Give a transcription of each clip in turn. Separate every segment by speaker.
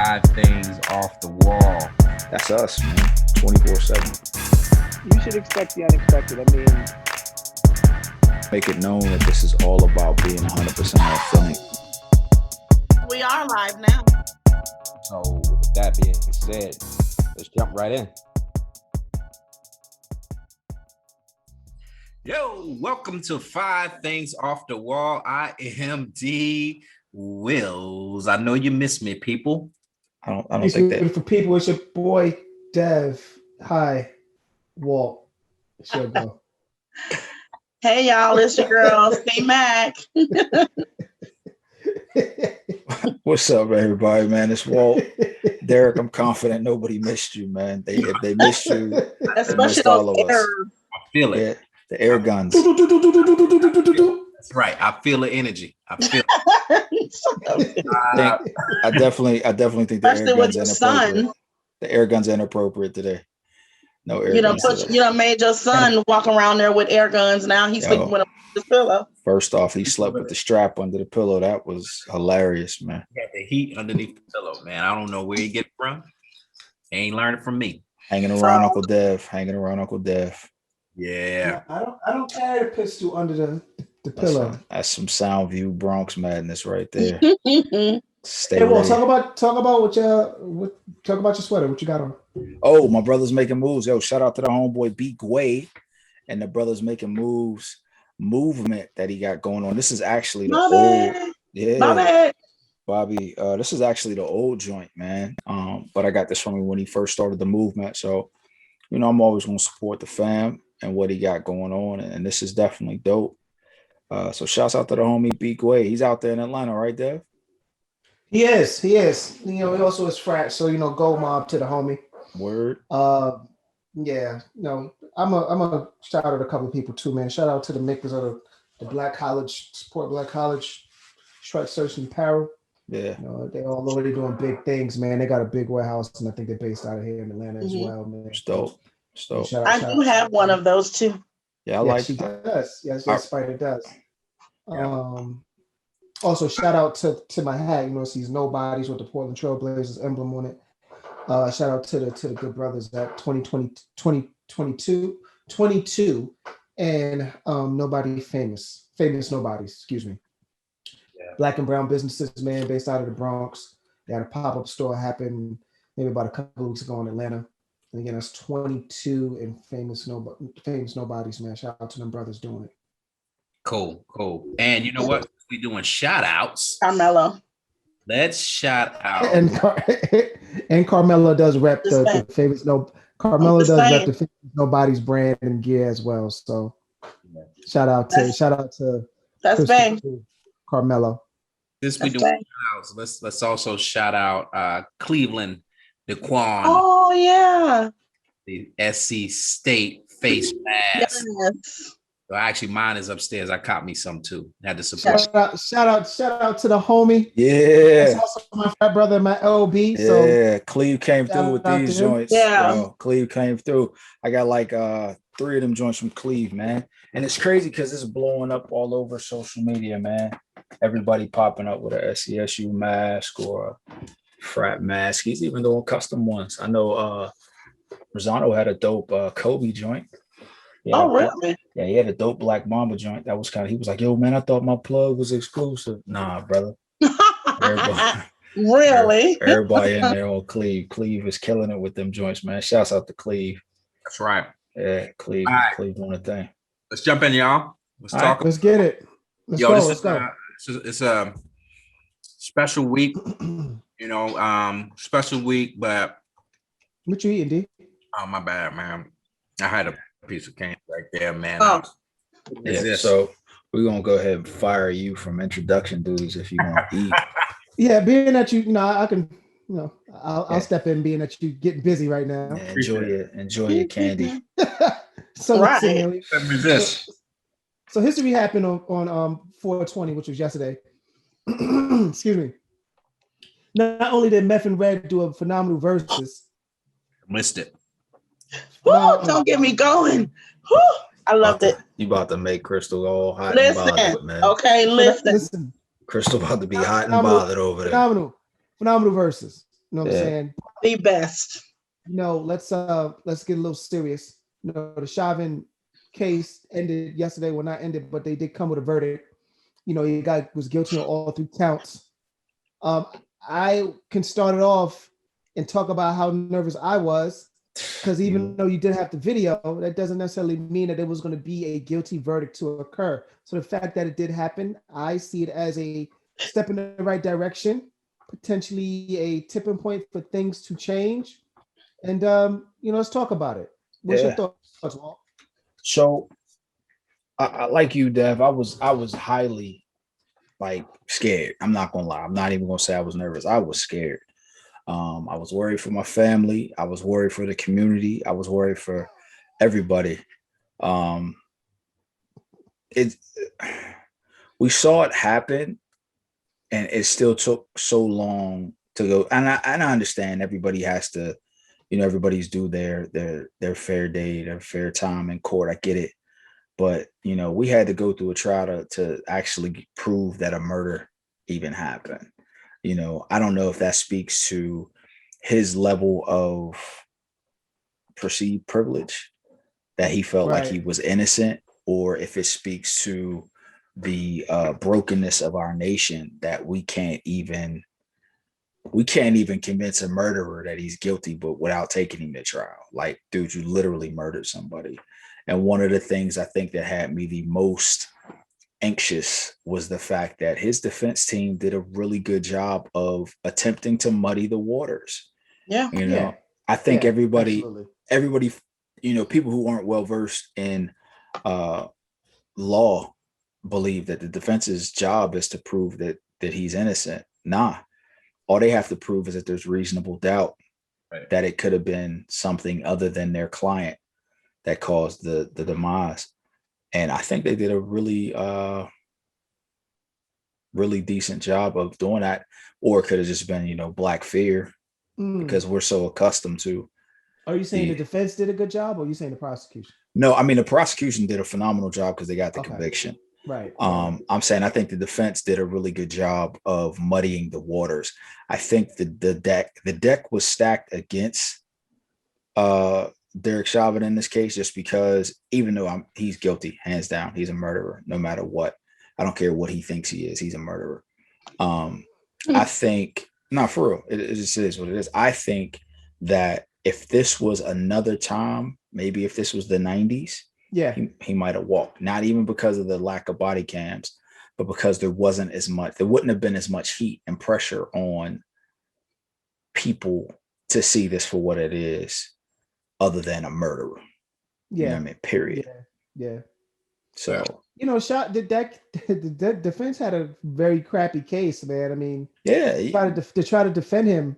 Speaker 1: Five things off the wall.
Speaker 2: That's us, man. 24/7.
Speaker 3: You should expect the unexpected. I mean,
Speaker 2: Make it known that this is all about being 100% authentic.
Speaker 4: We are live now.
Speaker 1: So, with that being said, let's jump right in. Yo, welcome to Five Things Off the Wall. I am D Wills. I know you miss me, people.
Speaker 2: I don't think that.
Speaker 3: for people, it's your boy Dev. Hi, Walt. It's your go.
Speaker 4: Hey y'all, it's your girl, C Mac.
Speaker 2: What's up, everybody, man? It's Walt. Derek, I'm confident nobody missed you, man. If they missed you, they
Speaker 4: Especially
Speaker 2: missed all
Speaker 4: those
Speaker 2: of us.
Speaker 4: errors.
Speaker 1: I feel it.
Speaker 2: Yeah, the air guns.
Speaker 1: That's right. I feel the energy. I feel it.
Speaker 2: I definitely think the
Speaker 4: Especially
Speaker 2: air
Speaker 4: with
Speaker 2: guns
Speaker 4: your
Speaker 2: inappropriate.
Speaker 4: son.
Speaker 2: The air guns are inappropriate today. No air
Speaker 4: You know,
Speaker 2: guns today.
Speaker 4: made your son walk around there with air guns. Now he's sleeping with his pillow.
Speaker 2: First off, he slept with the strap under the pillow. That was hilarious, man.
Speaker 1: He had the heat underneath the pillow, man. I don't know where he get it from. He ain't learned it from me.
Speaker 2: Hanging around Uncle Dev.
Speaker 1: Yeah.
Speaker 3: I don't carry the pistol under the pillow.
Speaker 2: That's some Soundview Bronx madness right there. Stay
Speaker 3: Hey, well,
Speaker 2: ready.
Speaker 3: talk about your sweater. What you got on?
Speaker 2: Oh, my brother's making moves. Yo, shout out to the homeboy B Gway and the brothers making moves movement that he got going on. This is actually the old Bobby. This is actually the old joint, man. But I got this from him when he first started the movement. So, you know, I'm always gonna support the fam and what he got going on, and this is definitely dope. So shouts out to the homie B Gway. He's out there in Atlanta, right, Dev?
Speaker 3: He is. You know, he also is frat, so you know, go mob to the homie.
Speaker 2: Word.
Speaker 3: Yeah. No, I'm a shout out a couple of people too, man. Shout out to the makers of the Black College, support Black College, Strike Search and Apparel.
Speaker 2: Yeah.
Speaker 3: You know, they all already doing big things, man. They got a big warehouse, and I think they're based out of here in Atlanta as well, man.
Speaker 2: It's dope.
Speaker 4: I do have one of those too.
Speaker 2: Yeah, I like
Speaker 3: she does. Yes, Spider does.
Speaker 2: Yeah.
Speaker 3: Also, shout out to my hat. You know, it sees Nobodies with the Portland Trailblazers emblem on it. Shout out to the good brothers at 2022, and Nobody Famous Nobodies, excuse me. Yeah. Black and brown businesses, man, based out of the Bronx. They had a pop-up store happen maybe about a couple of weeks ago in Atlanta. And again, that's 22 and famous Nobodies, man. Shout out to them brothers doing it.
Speaker 1: Cool. And you know what? We doing shout outs.
Speaker 4: Carmelo.
Speaker 1: Let's shout out.
Speaker 3: And Carmelo does rep the famous Carmelo does rep the famous Nobody's brand and gear as well. So shout out to
Speaker 4: that's bang.
Speaker 3: Carmelo.
Speaker 1: This we doing shout outs. Let's also shout out Cleveland, Daquan.
Speaker 4: Oh yeah.
Speaker 1: The SC State face mask.
Speaker 4: Yes.
Speaker 1: So actually, mine is upstairs. I caught me some too. Had to support.
Speaker 3: Shout out to the homie.
Speaker 2: Yeah.
Speaker 3: That's also my frat brother, my LB.
Speaker 2: Yeah,
Speaker 3: so
Speaker 2: Cleve came through with these joints.
Speaker 4: Yeah.
Speaker 2: Cleve came through. I got like 3 of them joints from Cleve, man. And it's crazy because it's blowing up all over social media, man. Everybody popping up with a SCSU mask or a frat mask. He's even doing custom ones. I know Rosano had a dope Kobe joint. Yeah,
Speaker 4: oh, really?
Speaker 2: Yeah, he had a dope Black Mamba joint. That was he was like, yo, man, I thought my plug was exclusive. Nah, brother.
Speaker 4: Really?
Speaker 2: Everybody in there on Cleve. Cleve is killing it with them joints, man. Shouts out to Cleve.
Speaker 1: That's right.
Speaker 2: Yeah, Cleve.
Speaker 1: Right.
Speaker 2: Cleve doing a thing.
Speaker 1: Let's jump in, y'all. Let's talk.
Speaker 3: Let's get it. Let's go.
Speaker 1: It's a special week. You know, special week, but
Speaker 3: what you eating, D?
Speaker 1: Oh, my bad, man. I had a piece of candy right there, man.
Speaker 4: Oh.
Speaker 2: Yeah, so we're gonna go ahead and fire you from introduction duties if you want to eat.
Speaker 3: Yeah, being that you know, I can, you know, I'll step in, being that you getting busy right now.
Speaker 2: Yeah, enjoy your candy.
Speaker 3: So
Speaker 4: right.
Speaker 3: So history happened on 420, which was yesterday. Excuse me. Not only did Meth and Red do a phenomenal versus,
Speaker 1: missed it.
Speaker 4: Woo, don't get me going. Woo, I loved it.
Speaker 2: You about to make Crystal all hot
Speaker 4: listen,
Speaker 2: and bothered, man.
Speaker 4: Okay, listen.
Speaker 2: Crystal about to be hot and bothered over there.
Speaker 3: Phenomenal verses. You know what I'm saying?
Speaker 4: The best.
Speaker 3: Let's get a little serious. The Chauvin case ended yesterday. Well, not ended, but they did come with a verdict. Your guy was guilty on all 3 counts. I can start it off and talk about how nervous I was, because even though you did have the video, that doesn't necessarily mean that it was going to be a guilty verdict to occur. So the fact that it did happen, I see it as a step in the right direction, potentially a tipping point for things to change. And let's talk about it. What's your thoughts, Walt?
Speaker 2: So, I like you, Dev. I was highly scared. I'm not gonna lie. I'm not even gonna say I was nervous. I was scared. I was worried for my family. I was worried for the community. I was worried for everybody. We saw it happen, and it still took so long to go. And I understand everybody has to, everybody's due their fair day, their fair time in court. I get it. But, we had to go through a trial to actually prove that a murder even happened. I don't know if that speaks to his level of perceived privilege, that he felt like he was innocent, or if it speaks to the brokenness of our nation, that we can't even convince a murderer that he's guilty, but without taking him to trial. Like, dude, you literally murdered somebody. And one of the things I think that had me the most anxious was the fact that his defense team did a really good job of attempting to muddy the waters.
Speaker 4: Yeah.
Speaker 2: I think everybody, people who aren't well versed in law believe that the defense's job is to prove that he's innocent. Nah, all they have to prove is that there's reasonable doubt that it could have been something other than their client that caused the demise. And I think they did a really, really decent job of doing that. Or it could have just been, black fear, because we're so accustomed to.
Speaker 3: Are you saying the defense did a good job, or are you saying the prosecution?
Speaker 2: No, I mean, the prosecution did a phenomenal job because they got the conviction.
Speaker 3: Right.
Speaker 2: I'm saying I think the defense did a really good job of muddying the waters. I think the deck was stacked against Derek Chauvin in this case, just because even though he's guilty, hands down, he's a murderer, no matter what. I don't care what he thinks he is, he's a murderer. I think, not for real, it just is what it is. I think that if this was another time, maybe if this was the 90s, he might have walked. Not even because of the lack of body cams, but because there wouldn't have been as much heat and pressure on people to see this for what it is, other than a murderer. You know what I mean? Period.
Speaker 3: Yeah.
Speaker 2: So,
Speaker 3: the defense had a very crappy case, man. I mean, to try to defend him.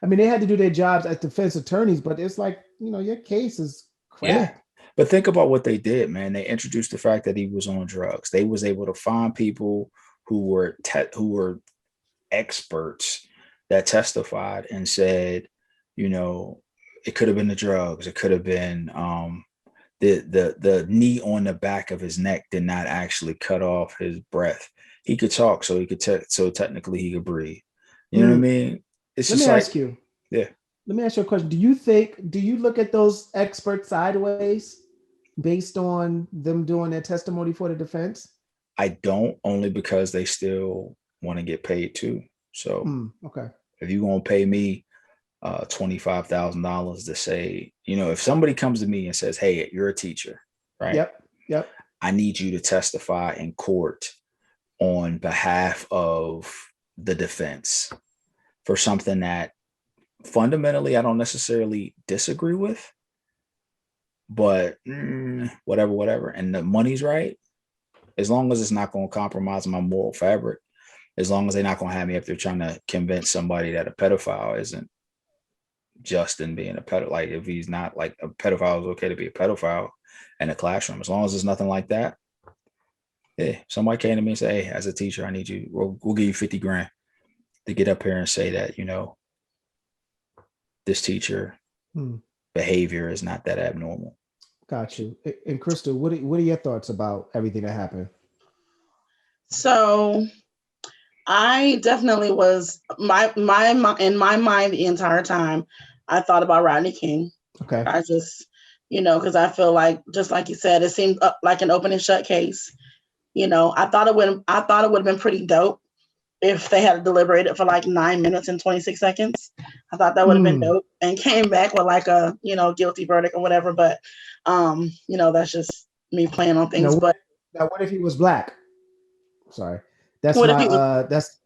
Speaker 3: I mean, they had to do their jobs as defense attorneys, but it's like, your case is crap.
Speaker 2: Yeah. But think about what they did, man. They introduced the fact that he was on drugs. They was able to find people who were experts that testified and said, it could have been the drugs. It could have been the knee on the back of his neck did not actually cut off his breath. He could talk, so he could so technically he could breathe. You know what I mean? It's
Speaker 3: Let me ask you.
Speaker 2: Yeah.
Speaker 3: Let me ask you a question. Do you look at those experts sideways based on them doing their testimony for the defense?
Speaker 2: I don't, only because they still want to get paid too. So
Speaker 3: okay.
Speaker 2: If you're gonna pay me $25,000 to say, if somebody comes to me and says, hey, you're a teacher, right?
Speaker 3: Yep.
Speaker 2: I need you to testify in court on behalf of the defense for something that fundamentally I don't necessarily disagree with, but whatever. And the money's right, as long as it's not going to compromise my moral fabric, as long as they're not going to have me up there trying to convince somebody that a pedophile isn't just in being a pedophile. Like, if he's not, like, a pedophile is okay to be a pedophile in a classroom, as long as there's nothing like that. Yeah, somebody came to me and said, hey, as a teacher, I need you, we'll give you 50 grand to get up here and say that, this teacher behavior is not that abnormal.
Speaker 3: Got you. And Crystal, what are your thoughts about everything that happened?
Speaker 4: So I definitely was in my mind the entire time. I thought about Rodney King.
Speaker 3: Okay.
Speaker 4: I just, because I feel like, just like you said, it seemed like an open and shut case. I thought it would have been pretty dope if they had deliberated for like 9 minutes and 26 seconds. I thought that would have been dope and came back with like a, guilty verdict or whatever. But, that's just me playing on things.
Speaker 3: Now,
Speaker 4: but
Speaker 3: now, what if he was black? Sorry, that's
Speaker 4: what
Speaker 3: my
Speaker 4: if he was,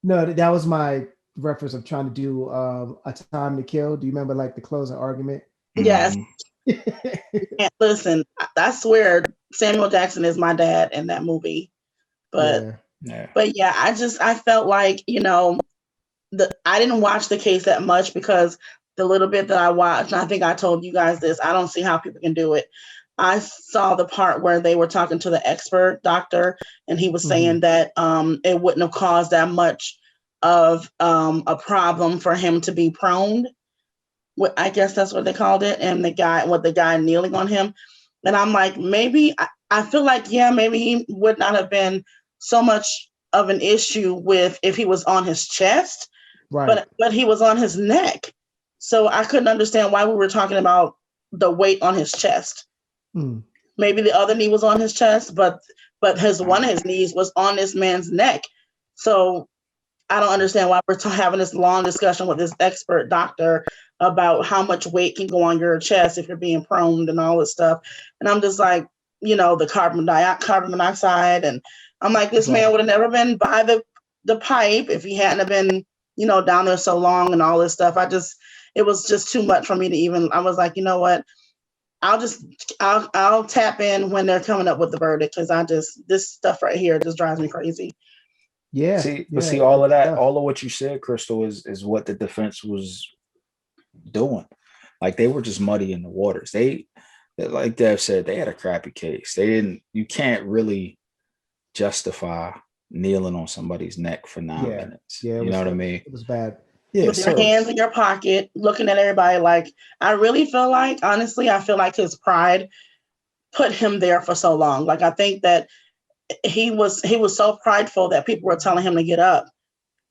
Speaker 3: that was my reference of trying to do A Time to Kill. Do you remember like the closing argument?
Speaker 4: yes. Listen, I swear Samuel Jackson is my dad in that movie. But yeah, I felt like, I didn't watch the case that much because the little bit that I watched, and I think I told you guys this, I don't see how people can do it. I saw the part where they were talking to the expert doctor, and he was saying that it wouldn't have caused that much of a problem for him to be prone. I guess that's what they called it. And the guy kneeling on him. And I'm like, maybe I feel like, yeah, maybe he would not have been so much of an issue with if he was on his chest,
Speaker 3: right?
Speaker 4: But he was on his neck. So I couldn't understand why we were talking about the weight on his chest. Maybe the other knee was on his chest, but one of his knees was on this man's neck. So I don't understand why we're having this long discussion with this expert doctor about how much weight can go on your chest if you're being prone and all this stuff. And I'm just like, the carbon monoxide. And I'm like, this man would have never been by the pipe if he hadn't have been, down there so long and all this stuff. It was just too much for me to even, I was like, you know what? I'll tap in when they're coming up with the verdict. Cause this stuff right here just drives me crazy.
Speaker 3: Yeah.
Speaker 2: See, all of that, all of what you said, Crystal, is what the defense was doing. Like they were just muddying the waters. They, like Dev said, they had a crappy case. You can't really justify kneeling on somebody's neck for 9 minutes.
Speaker 3: Yeah,
Speaker 2: you know what I mean?
Speaker 3: It was bad.
Speaker 2: Yeah,
Speaker 4: with your hands in your pocket, looking at everybody like, I really feel like, honestly, I feel like his pride put him there for so long. Like I think that he was so prideful that people were telling him to get up.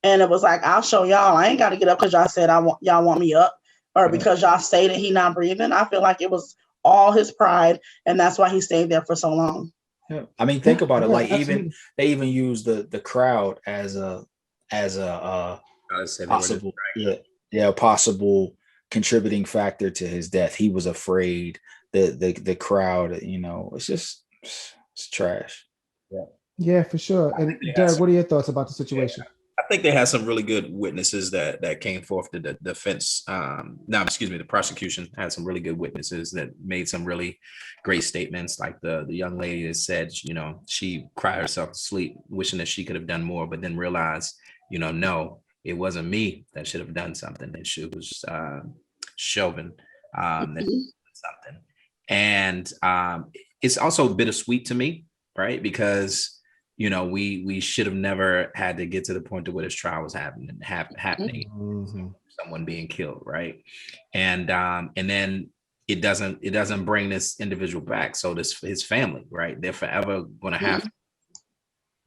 Speaker 4: And it was like, I'll show y'all. I ain't got to get up because y'all said y'all want me up, or because y'all stated he not breathing. I feel like it was all his pride, and that's why he stayed there for so long.
Speaker 2: Yeah. I mean, think about it. Like they even use the crowd as a possible possible contributing factor to his death. He was afraid. The crowd, it's trash.
Speaker 3: Yeah, for sure. And Derek, what are your thoughts about the situation?
Speaker 1: I think they had some really good witnesses that came forth to the defense. The prosecution had some really good witnesses that made some really great statements. Like the young lady that said, she cried herself to sleep, wishing that she could have done more, but then realized, no, it wasn't me that should have done something. And she was Chauvin that did something. And it's also bittersweet to me, right? Because we should have never had to get to the point to where this trial was happening, someone being killed, right? And then it doesn't bring this individual back. So his family, right? They're forever going to have to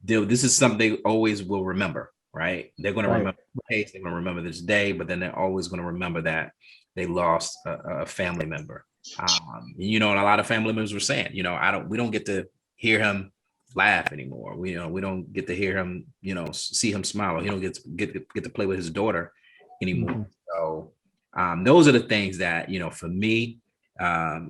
Speaker 1: deal. This is something they always will remember, right? They're going to remember the case. They're going to remember this day, but then they're always going to remember that they lost a family member. And a lot of family members were saying, we don't get to hear him laugh anymore. We don't get to hear him, see him smile. Or he don't get to play with his daughter anymore. So those are the things that for me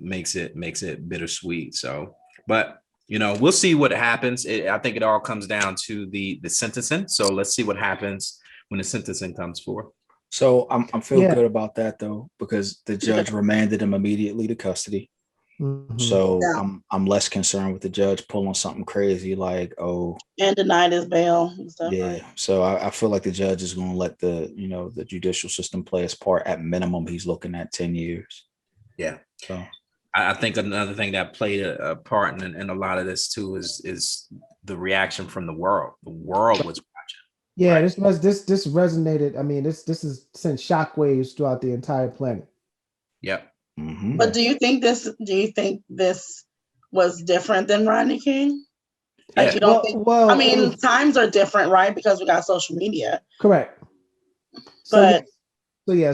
Speaker 1: makes it bittersweet. So, but we'll see what happens. I think it all comes down to the sentencing. So let's see what happens when the sentencing comes forth.
Speaker 2: So I'm feel good about that though, because the judge remanded him immediately to custody. So I'm less concerned with the judge pulling something crazy like
Speaker 4: and denied his bail and stuff.
Speaker 2: Yeah.
Speaker 4: Right?
Speaker 2: So I feel like the judge is going to let the judicial system play its part. At minimum, he's looking at 10 years.
Speaker 1: Yeah. So I think another thing that played a part in a lot of this too is the reaction from the world. The world was watching.
Speaker 3: Yeah, this resonated. I mean, this has sent shockwaves throughout the entire planet.
Speaker 1: Yep.
Speaker 4: But do you think this was different than Rodney King? Like you don't think,
Speaker 3: well,
Speaker 4: I mean, times are different, right? Because we got social media.
Speaker 3: Correct.
Speaker 4: But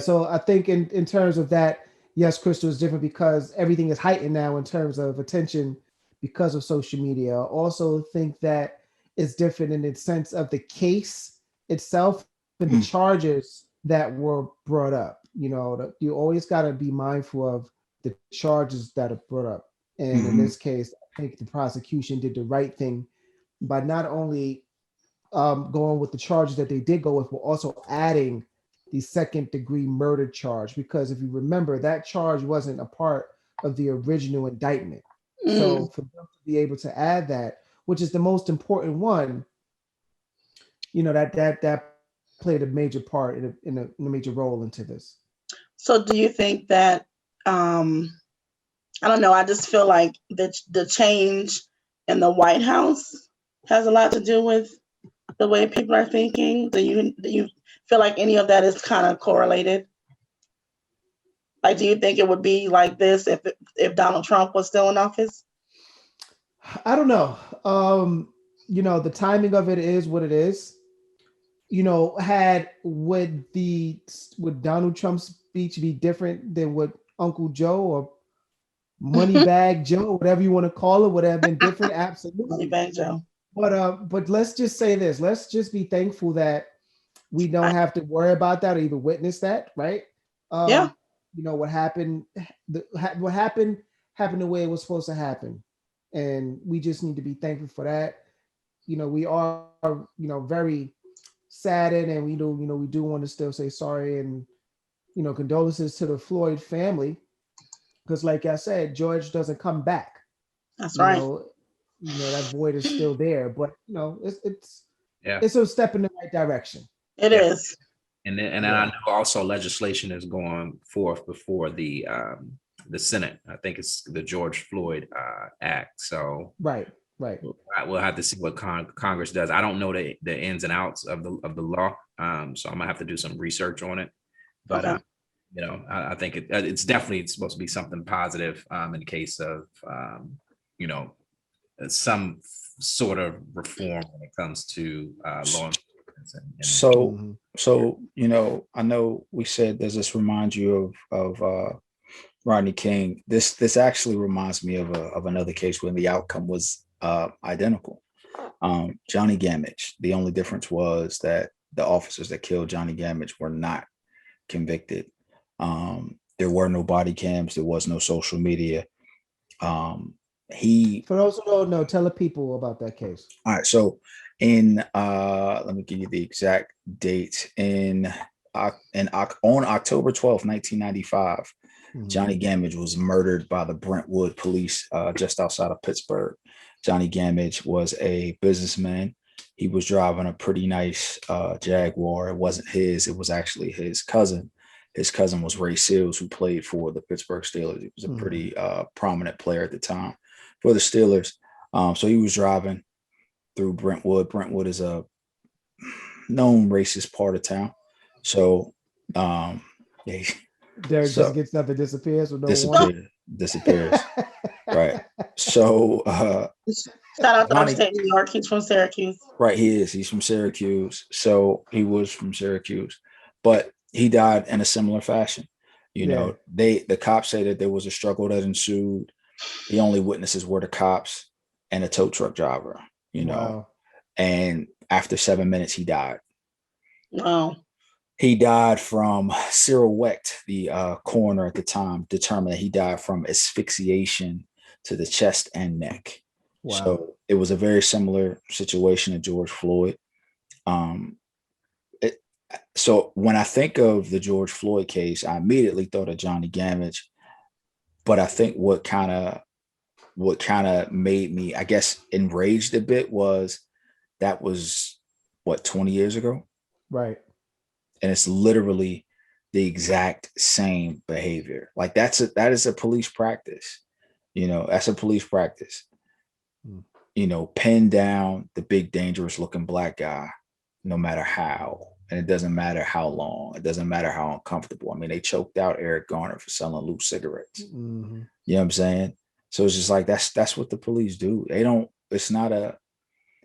Speaker 3: so I think in terms of that, yes, Crystal is different because everything is heightened now in terms of attention because of social media. I also think that it's different in the sense of the case itself and the charges that were brought up. You know, you always got to be mindful of the charges that are brought up. And in this case, I think the prosecution did the right thing by not only going with the charges that they did go with, but also adding the second degree murder charge. Because if you remember, that charge wasn't a part of the original indictment. So for them to be able to add that, which is the most important one, you know, that played a major part in a major role into this.
Speaker 4: So do you think that I don't know, I just feel like the change in the White House has a lot to do with the way people are thinking? Do you feel like any of that is kind of correlated? Like, do you think it would be like this if Donald Trump was still in office?
Speaker 3: I don't know. You know, the timing of it is what it is. You know, would Donald Trump's speech be different than what Uncle Joe or Moneybag Joe, whatever you want to call it, would have been different? Absolutely.
Speaker 4: Moneybag Joe.
Speaker 3: But let's just say this. Let's just be thankful that we don't have to worry about that or even witness that, right?
Speaker 4: Yeah.
Speaker 3: You know what happened. What happened happened the way it was supposed to happen, and we just need to be thankful for that. You know, we are very saddened, and we do want to still say sorry and condolences to the Floyd family, because like I said, George doesn't come back.
Speaker 4: That's right.
Speaker 3: That void is still there, but it's a step in the right direction.
Speaker 4: It is.
Speaker 1: And I know also legislation is going forth before the Senate. I think it's the George Floyd Act. So
Speaker 3: right.
Speaker 1: We'll have to see what Congress does. I don't know the ins and outs of the law, so I'm gonna have to do some research on it. But
Speaker 4: okay.
Speaker 1: I think it's definitely supposed to be something positive in the case of some sort of reform when it comes to law enforcement.
Speaker 2: So I know we said, does this remind you of Rodney King? This actually reminds me of another case when the outcome was identical. Johnny Gamage. The only difference was that the officers that killed Johnny Gamage were not convicted. There were no body cams. There was no social media.
Speaker 3: For those who don't know, tell the people about that case.
Speaker 2: All right. So let me give you the exact date. On October 12th, 1995, Johnny Gamage was murdered by the Brentwood police just outside of Pittsburgh. Johnny Gamage was a businessman. He was driving a pretty nice Jaguar. It wasn't his. It was actually his cousin. His cousin was Ray Seals, who played for the Pittsburgh Steelers. He was a pretty prominent player at the time for the Steelers. So he was driving through Brentwood. Brentwood is a known racist part of town. So
Speaker 3: Derek just gets up and disappears with no
Speaker 2: disappears. Right. So
Speaker 4: shout out to upstate New York. He's from Syracuse.
Speaker 2: Right, he's from Syracuse. So he was from Syracuse, but he died in a similar fashion. The cops say that there was a struggle that ensued. The only witnesses were the cops and a tow truck driver,
Speaker 3: Wow.
Speaker 2: And after 7 minutes, he died.
Speaker 4: Wow.
Speaker 2: He died from Cyril Wecht, the coroner at the time, determined that he died from asphyxiation to the chest and neck. Wow. So it was a very similar situation to George Floyd. So when I think of the George Floyd case, I immediately thought of Johnny Gamage. But I think what kind of made me, I guess, enraged a bit was that was 20 years ago?
Speaker 3: Right.
Speaker 2: And it's literally the exact same behavior. Like that is a police practice. That's a police practice. Pin down the big, dangerous looking black guy, no matter how. And it doesn't matter how long. It doesn't matter how uncomfortable. I mean, they choked out Eric Garner for selling loose cigarettes. You know what I'm saying? So it's just like, that's what the police do. They don't, it's not a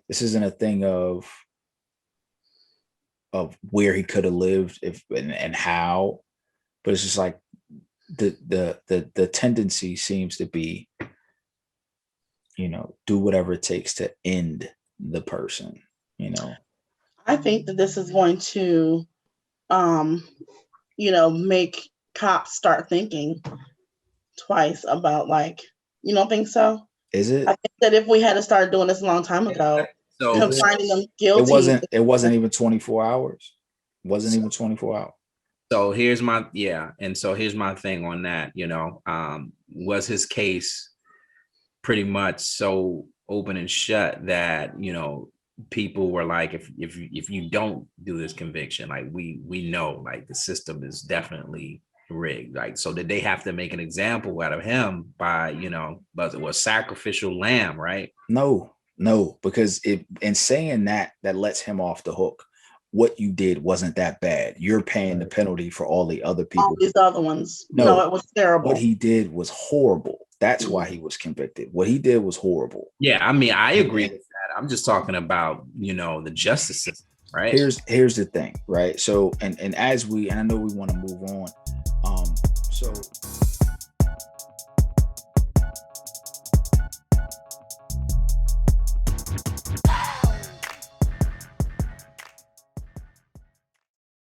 Speaker 2: This isn't a thing of where he could have lived if and how, but it's just like the tendency seems to be, you know, do whatever it takes to end the person, you know.
Speaker 4: I think that this is going to, you know, make cops start thinking twice about, like, you don't think so?
Speaker 2: Is it?
Speaker 4: I think that if we had to start doing this a long time ago,
Speaker 1: So
Speaker 4: finding them guilty.
Speaker 2: It wasn't even 24 hours. It wasn't even 24 hours.
Speaker 1: So here's my here's my thing on that, you know. Was his case pretty much so open and shut that, you know, people were like, if you don't do this conviction, like we know like the system is definitely rigged. Like, so did they have to make an example out of him by, you know, but it was sacrificial lamb, right?
Speaker 2: No, because in saying that lets him off the hook. What you did wasn't that bad. You're paying the penalty for all the other people.
Speaker 4: All these other ones. No, it was terrible.
Speaker 2: What he did was horrible. That's why he was convicted. What he did was horrible.
Speaker 1: Yeah, I mean, I agree with that. I'm just talking about, you know, the justice system, right?
Speaker 2: Here's the thing, right? So and I know we want to move on. So